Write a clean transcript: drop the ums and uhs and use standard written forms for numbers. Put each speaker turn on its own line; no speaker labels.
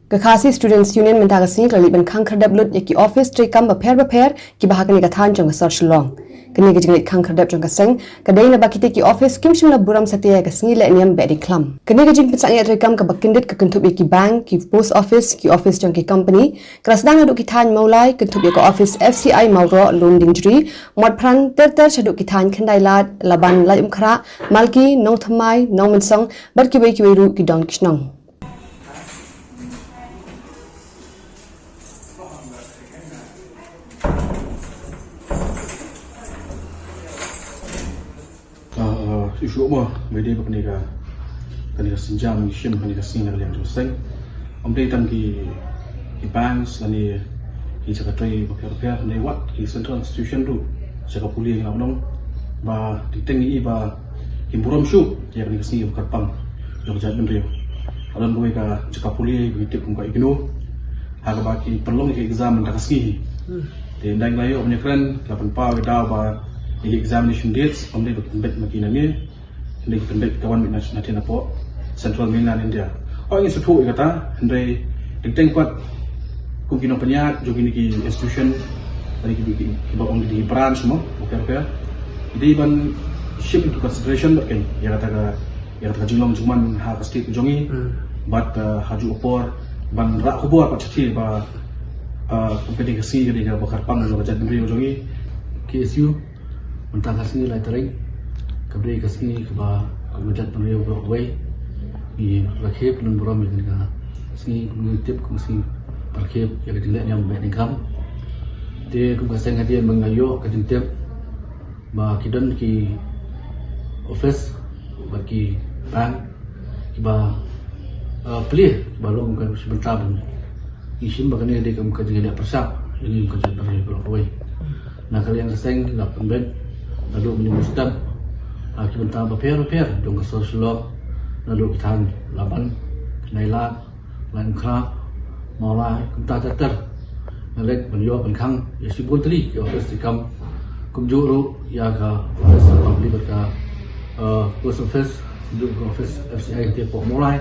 Kakasi Students Union mentagasi kelali ben Khang khyrdep lut yaki office trei kam baper ki bahakani kathan jong Sor Shillong kini gejinglit Khang khyrdep jong kaseng kadai na bakite ki office kim shimla burom satya kasngi le Niam Behdieñkhlam kini gejing pitsang trei kam ka bakindit ka kentup yaki bank ki post office jong ki company krasdang aduk ki than maulai kentup yaki office FCI mauro loan dingri mod pran ter shaduk ki than khandai lat laban lai umkhra malki nong thamai nong mensong barki wei ki ru ki dong kishnong
isu mo mede bakniga kaniga sinjam shim kaniga singa lem seng amde tam ki banks ani ki secretary bakar ne wat ki central institution tu jaga puli ngam nong ba ditengi ba ki burom shu ya kaniga singa bakar pang jog jat ben rio alam boy ka jaga puli bitip kum ka ignu haga ba ki perlong ki exam ndakaski de ndang layo omnyakran lapan pa weda ba examination dates omde bet makina ni ndai pendek kawan mit national po central mainland India ini suatu ikata ndai dingteng pat kum kino penyat jogi ki institution tadi ki bawang di branch mo okay jadi ban ship into consideration kan ya kata jilong cuman ha pasti jongi but haju opor ban rak khobor pat chhi ba kompetisi jadi ga bakar pang jo jat bri jongi KSU mentang kasih lai trei kabri kasih keba agujat penriu berway di rakhib dan burom ini kan kasih mengutip kasih rakhib yang dilihat Niam Behdieñkhlam dia kasih ngadian mengayo kejentip ba kidan ki office bagi bank kiba pelih balong kan sebentar pun isim bagani dia kan kerja persap ini kerja berway nah kalian kasih nak pembed lalu menyebutkan kita bentar berper dong Sor Shillong lalu kita laban nailat lain kra maulai kita catar nalek beliau Khang ya sibuk tadi ya office kam kumjuru ya ka office public ka post office juga office FCI dia pok mulai